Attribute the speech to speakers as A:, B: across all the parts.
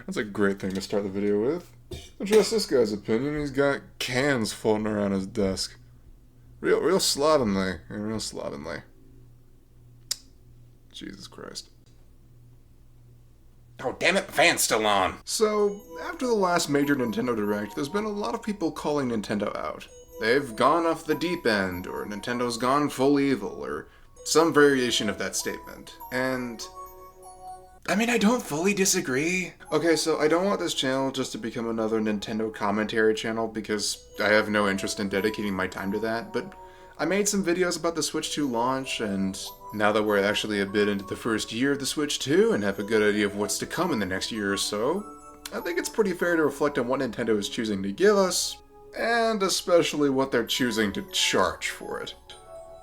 A: That's a great thing to start the video with. Don't trust this guy's opinion. He's got cans floating around his desk. Real slovenly. Real slovenly. Jesus Christ.
B: Oh, damn it, the fan's still on.
A: So, after the last major Nintendo Direct, there's been a lot of people calling Nintendo out. They've gone off the deep end, or Nintendo's gone full evil, or some variation of that statement. And I mean, I don't fully disagree. Okay, so I don't want this channel just to become another Nintendo commentary channel because I have no interest in dedicating my time to that, but I made some videos about the Switch 2 launch, and now that we're actually a bit into the first year of the Switch 2 and have a good idea of what's to come in the next year or so, I think it's pretty fair to reflect on what Nintendo is choosing to give us, and especially what they're choosing to charge for it.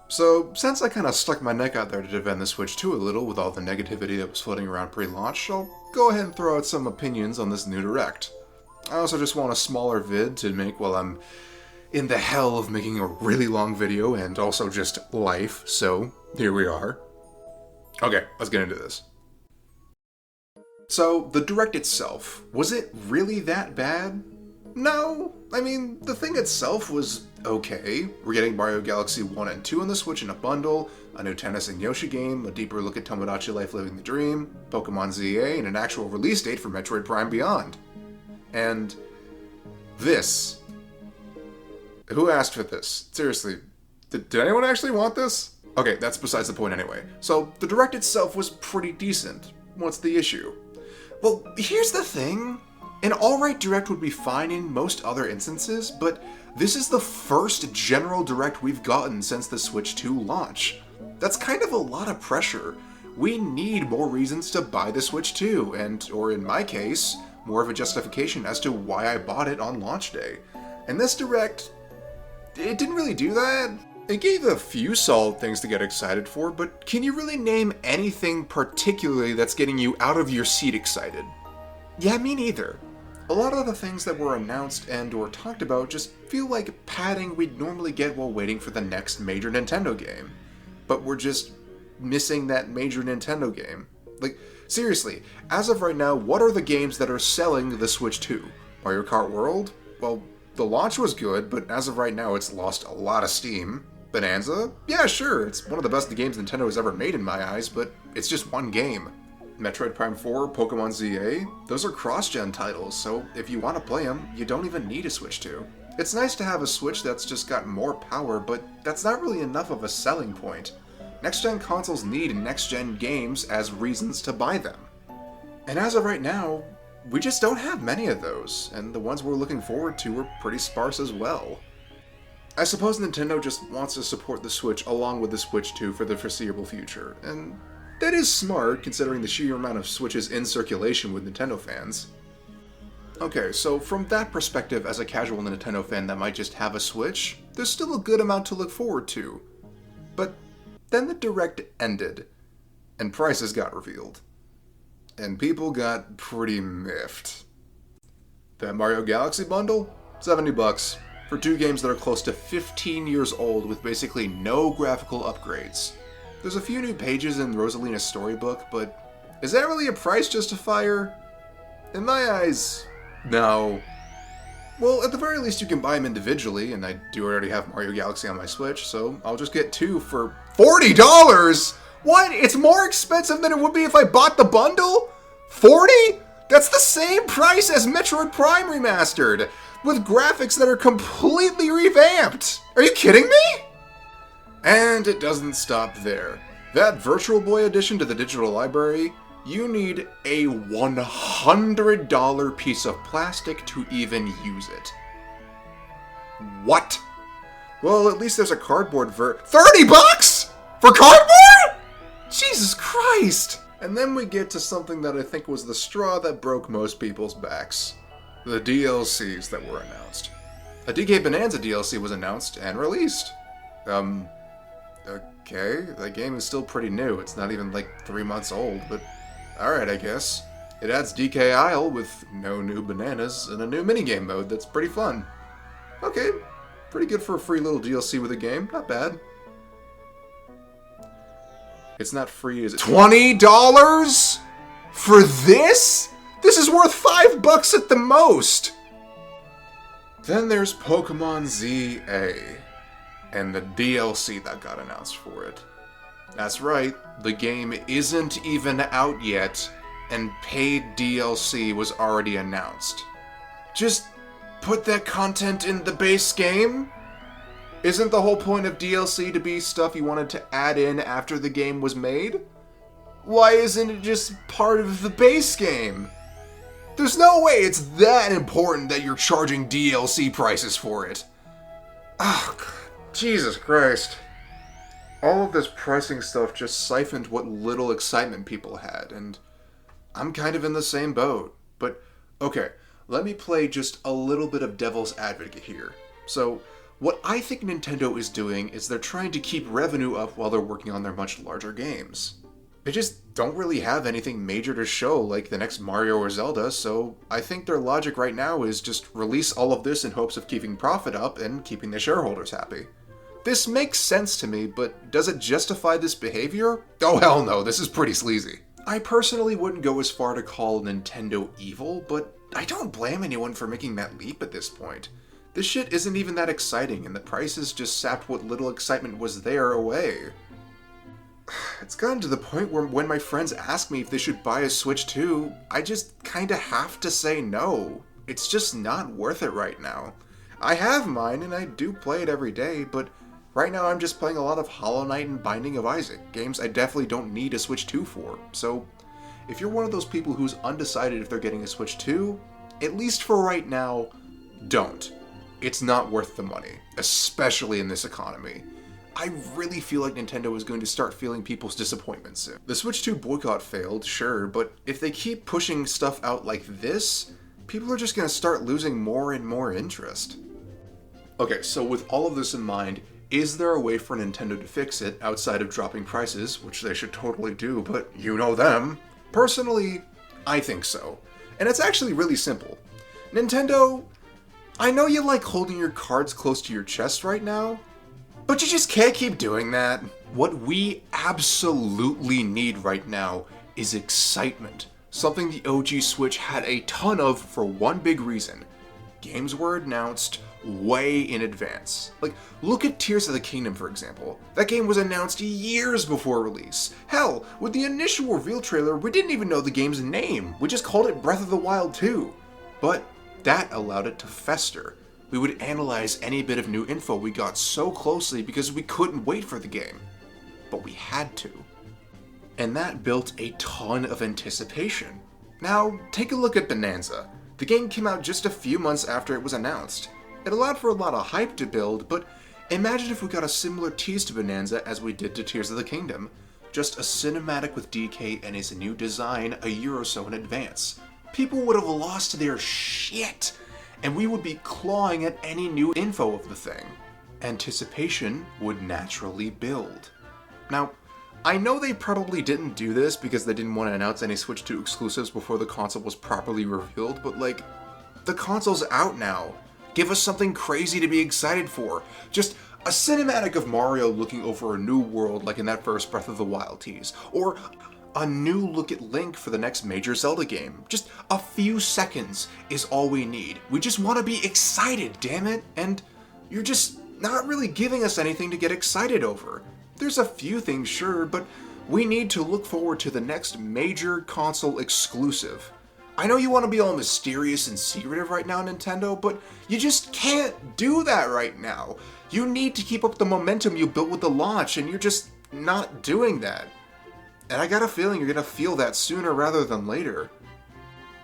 A: So, since I kind of stuck my neck out there to defend the Switch 2 a little with all the negativity that was floating around pre-launch, I'll go ahead and throw out some opinions on this new Direct. I also just want a smaller vid to make while I'm in the hell of making a really long video and also just life, so here we are. Okay, let's get into this. So, the Direct itself, was it really that bad? No, I mean, the thing itself was okay. We're getting Mario Galaxy 1 and 2 on the Switch in a bundle, a new Tennis and Yoshi game, a deeper look at Tomodachi Life Living the Dream, Pokemon ZA, and an actual release date for Metroid Prime Beyond. And this. Who asked for this? Seriously, did anyone actually want this? Okay, that's besides the point anyway. So, the Direct itself was pretty decent. What's the issue? Well, here's the thing. An alright Direct would be fine in most other instances, but this is the first general Direct we've gotten since the Switch 2 launch. That's kind of a lot of pressure. We need more reasons to buy the Switch 2, and, or in my case, more of a justification as to why I bought it on launch day. And this Direct, it didn't really do that. It gave a few solid things to get excited for, but can you really name anything particularly that's getting you out of your seat excited? Yeah, me neither. A lot of the things that were announced and or talked about just feel like padding we'd normally get while waiting for the next major Nintendo game. But we're just missing that major Nintendo game. Like, seriously, as of right now, what are the games that are selling the Switch 2? Mario Kart World? Well, the launch was good, but as of right now it's lost a lot of steam. Bonanza? Yeah, sure, it's one of the best games Nintendo has ever made in my eyes, but it's just one game. Metroid Prime 4, Pokemon ZA, those are cross-gen titles, so if you want to play them, you don't even need a Switch 2. It's nice to have a Switch that's just got more power, but that's not really enough of a selling point. Next-gen consoles need next-gen games as reasons to buy them. And as of right now, we just don't have many of those, and the ones we're looking forward to are pretty sparse as well. I suppose Nintendo just wants to support the Switch along with the Switch 2 for the foreseeable future, and that is smart considering the sheer amount of Switches in circulation with Nintendo fans. Okay, so from that perspective, as a casual Nintendo fan that might just have a Switch, there's still a good amount to look forward to. But then the Direct ended, and prices got revealed. And people got pretty miffed. That Mario Galaxy bundle? $70 for two games that are close to 15 years old with basically no graphical upgrades. There's a few new pages in Rosalina's storybook, but is that really a price justifier? In my eyes, no. Well, at the very least you can buy them individually, and I do already have Mario Galaxy on my Switch, so I'll just get two for $40! What? It's more expensive than it would be if I bought the bundle? 40? That's the same price as Metroid Prime Remastered, with graphics that are completely revamped! Are you kidding me? And it doesn't stop there. That Virtual Boy addition to the digital library, you need a $100 piece of plastic to even use it. What? Well, at least there's a cardboard $30 for cardboard? Jesus Christ! And then we get to something that I think was the straw that broke most people's backs. The DLCs that were announced. A DK Bonanza DLC was announced and released. Okay, that game is still pretty new. It's not even like 3 months old, but alright, I guess. It adds DK Isle with no new bananas and a new minigame mode that's pretty fun. Okay, pretty good for a free little DLC with a game. Not bad. It's not free, is it? $20 for this? This is worth $5 at the most! Then there's Pokemon ZA, and the DLC that got announced for it. That's right, the game isn't even out yet, and paid DLC was already announced. Just put that content in the base game? Isn't the whole point of DLC to be stuff you wanted to add in after the game was made? Why isn't it just part of the base game? There's no way it's that important that you're charging DLC prices for it. Oh, God. Jesus Christ. All of this pricing stuff just siphoned what little excitement people had, and I'm kind of in the same boat. But, okay, let me play just a little bit of devil's advocate here. So, what I think Nintendo is doing is they're trying to keep revenue up while they're working on their much larger games. They just don't really have anything major to show like the next Mario or Zelda, so I think their logic right now is just release all of this in hopes of keeping profit up and keeping the shareholders happy. This makes sense to me, but does it justify this behavior? Oh hell no, this is pretty sleazy. I personally wouldn't go as far to call Nintendo evil, but I don't blame anyone for making that leap at this point. This shit isn't even that exciting, and the prices just sapped what little excitement was there away. It's gotten to the point where when my friends ask me if they should buy a Switch 2, I just kinda have to say no. It's just not worth it right now. I have mine, and I do play it every day, but right now I'm just playing a lot of Hollow Knight and Binding of Isaac, games I definitely don't need a Switch 2 for. So, if you're one of those people who's undecided if they're getting a Switch 2, at least for right now, don't. It's not worth the money, especially in this economy. I really feel like Nintendo is going to start feeling people's disappointment soon. The Switch 2 boycott failed, sure, but if they keep pushing stuff out like this, people are just going to start losing more and more interest. Okay, so with all of this in mind, is there a way for Nintendo to fix it outside of dropping prices, which they should totally do, but you know them? Personally, I think so. And it's actually really simple. Nintendo, I know you like holding your cards close to your chest right now, but you just can't keep doing that. What we absolutely need right now is excitement. Something the OG Switch had a ton of for one big reason. Games were announced way in advance. Like, look at Tears of the Kingdom, for example. That game was announced years before release. Hell, with the initial reveal trailer, we didn't even know the game's name. We just called it Breath of the Wild 2. But that allowed it to fester. We would analyze any bit of new info we got so closely because we couldn't wait for the game. But we had to. And that built a ton of anticipation. Now, take a look at Bonanza. The game came out just a few months after it was announced. It allowed for a lot of hype to build, but imagine if we got a similar tease to Bonanza as we did to Tears of the Kingdom. Just a cinematic with DK and his new design a year or so in advance. People would have lost their shit, and we would be clawing at any new info of the thing. Anticipation would naturally build. Now, I know they probably didn't do this because they didn't want to announce any Switch 2 exclusives before the console was properly revealed, but like, the console's out now. Give us something crazy to be excited for. Just a cinematic of Mario looking over a new world like in that first Breath of the Wild tease. Or a new look at Link for the next major Zelda game. Just a few seconds is all we need. We just want to be excited, damn it. And you're just not really giving us anything to get excited over. There's a few things, sure, but we need to look forward to the next major console exclusive. I know you want to be all mysterious and secretive right now, Nintendo, but you just can't do that right now. You need to keep up the momentum you built with the launch, and you're just not doing that. And I got a feeling you're gonna feel that sooner rather than later.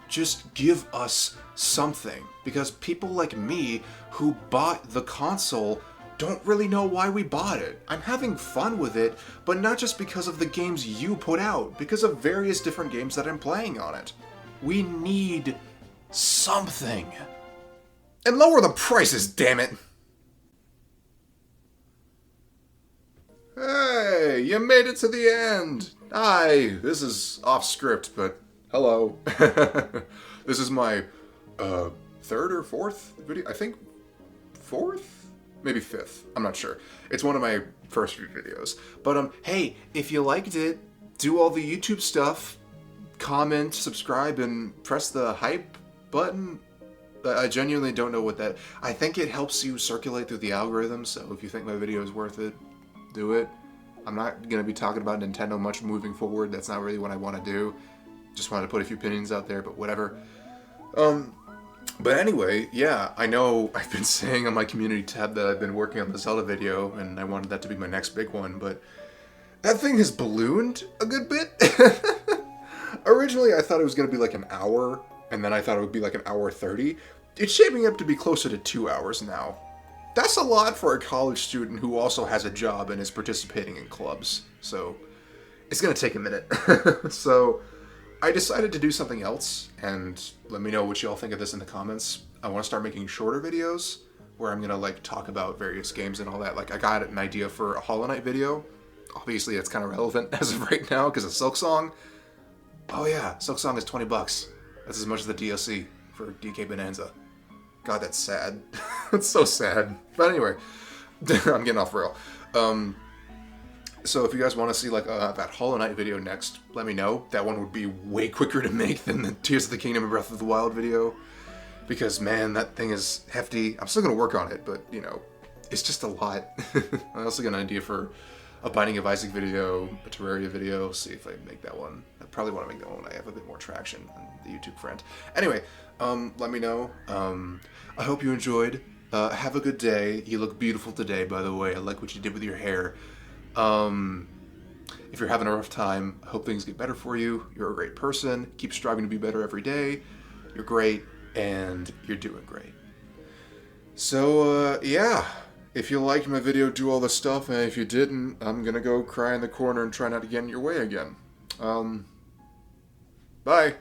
A: Just give us something, because people like me who bought the console don't really know why we bought it. I'm having fun with it, but not just because of the games you put out, because of various different games that I'm playing on it. We need something. And lower the prices, damn it! Hey, you made it to the end! Hi, this is off script, but hello. This is my, third or fourth video? I think fourth? Maybe fifth. I'm not sure. It's one of my first few videos. But, hey, if you liked it, do all the YouTube stuff. comment, subscribe, and press the hype button. I genuinely don't know what that... I think it helps you circulate through the algorithm, so if you think my video is worth it, do it. I'm not going to be talking about Nintendo much moving forward. That's not really what I want to do. Just wanted to put a few opinions out there, but whatever. But anyway, yeah, I know I've been saying on my community tab that I've been working on the Zelda video, and I wanted that to be my next big one, but that thing has ballooned a good bit. Originally, I thought it was going to be like an hour, and then I thought it would be like an hour 30. It's shaping up to be closer to 2 hours now. That's a lot for a college student who also has a job and is participating in clubs. So, it's going to take a minute. So, I decided to do something else, and let me know what y'all think of this in the comments. I want to start making shorter videos, where I'm going to, like, talk about various games and all that. Like, I got an idea for a Hollow Knight video. Obviously, it's kind of relevant as of right now, because of Silksong. Oh yeah, Silksong is $20. That's as much as the DLC for DK Bonanza. God, that's sad. It's so sad. But anyway, I'm getting off rail. So if you guys want to see like that Hollow Knight video next, let me know. That one would be way quicker to make than the Tears of the Kingdom and Breath of the Wild video. Because, man, that thing is hefty. I'm still going to work on it, but, you know, it's just a lot. I also got an idea for a Binding of Isaac video, a Terraria video. See if I make that one. I probably want to make that one when I have a bit more traction on the YouTube front. Anyway, let me know. I hope you enjoyed. Have a good day. You look beautiful today, by the way. I like what you did with your hair. If you're having a rough time, I hope things get better for you. You're a great person. Keep striving to be better every day. You're great, and you're doing great. So, yeah. If you liked my video, do all this stuff, and if you didn't, I'm gonna go cry in the corner and try not to get in your way again. Bye.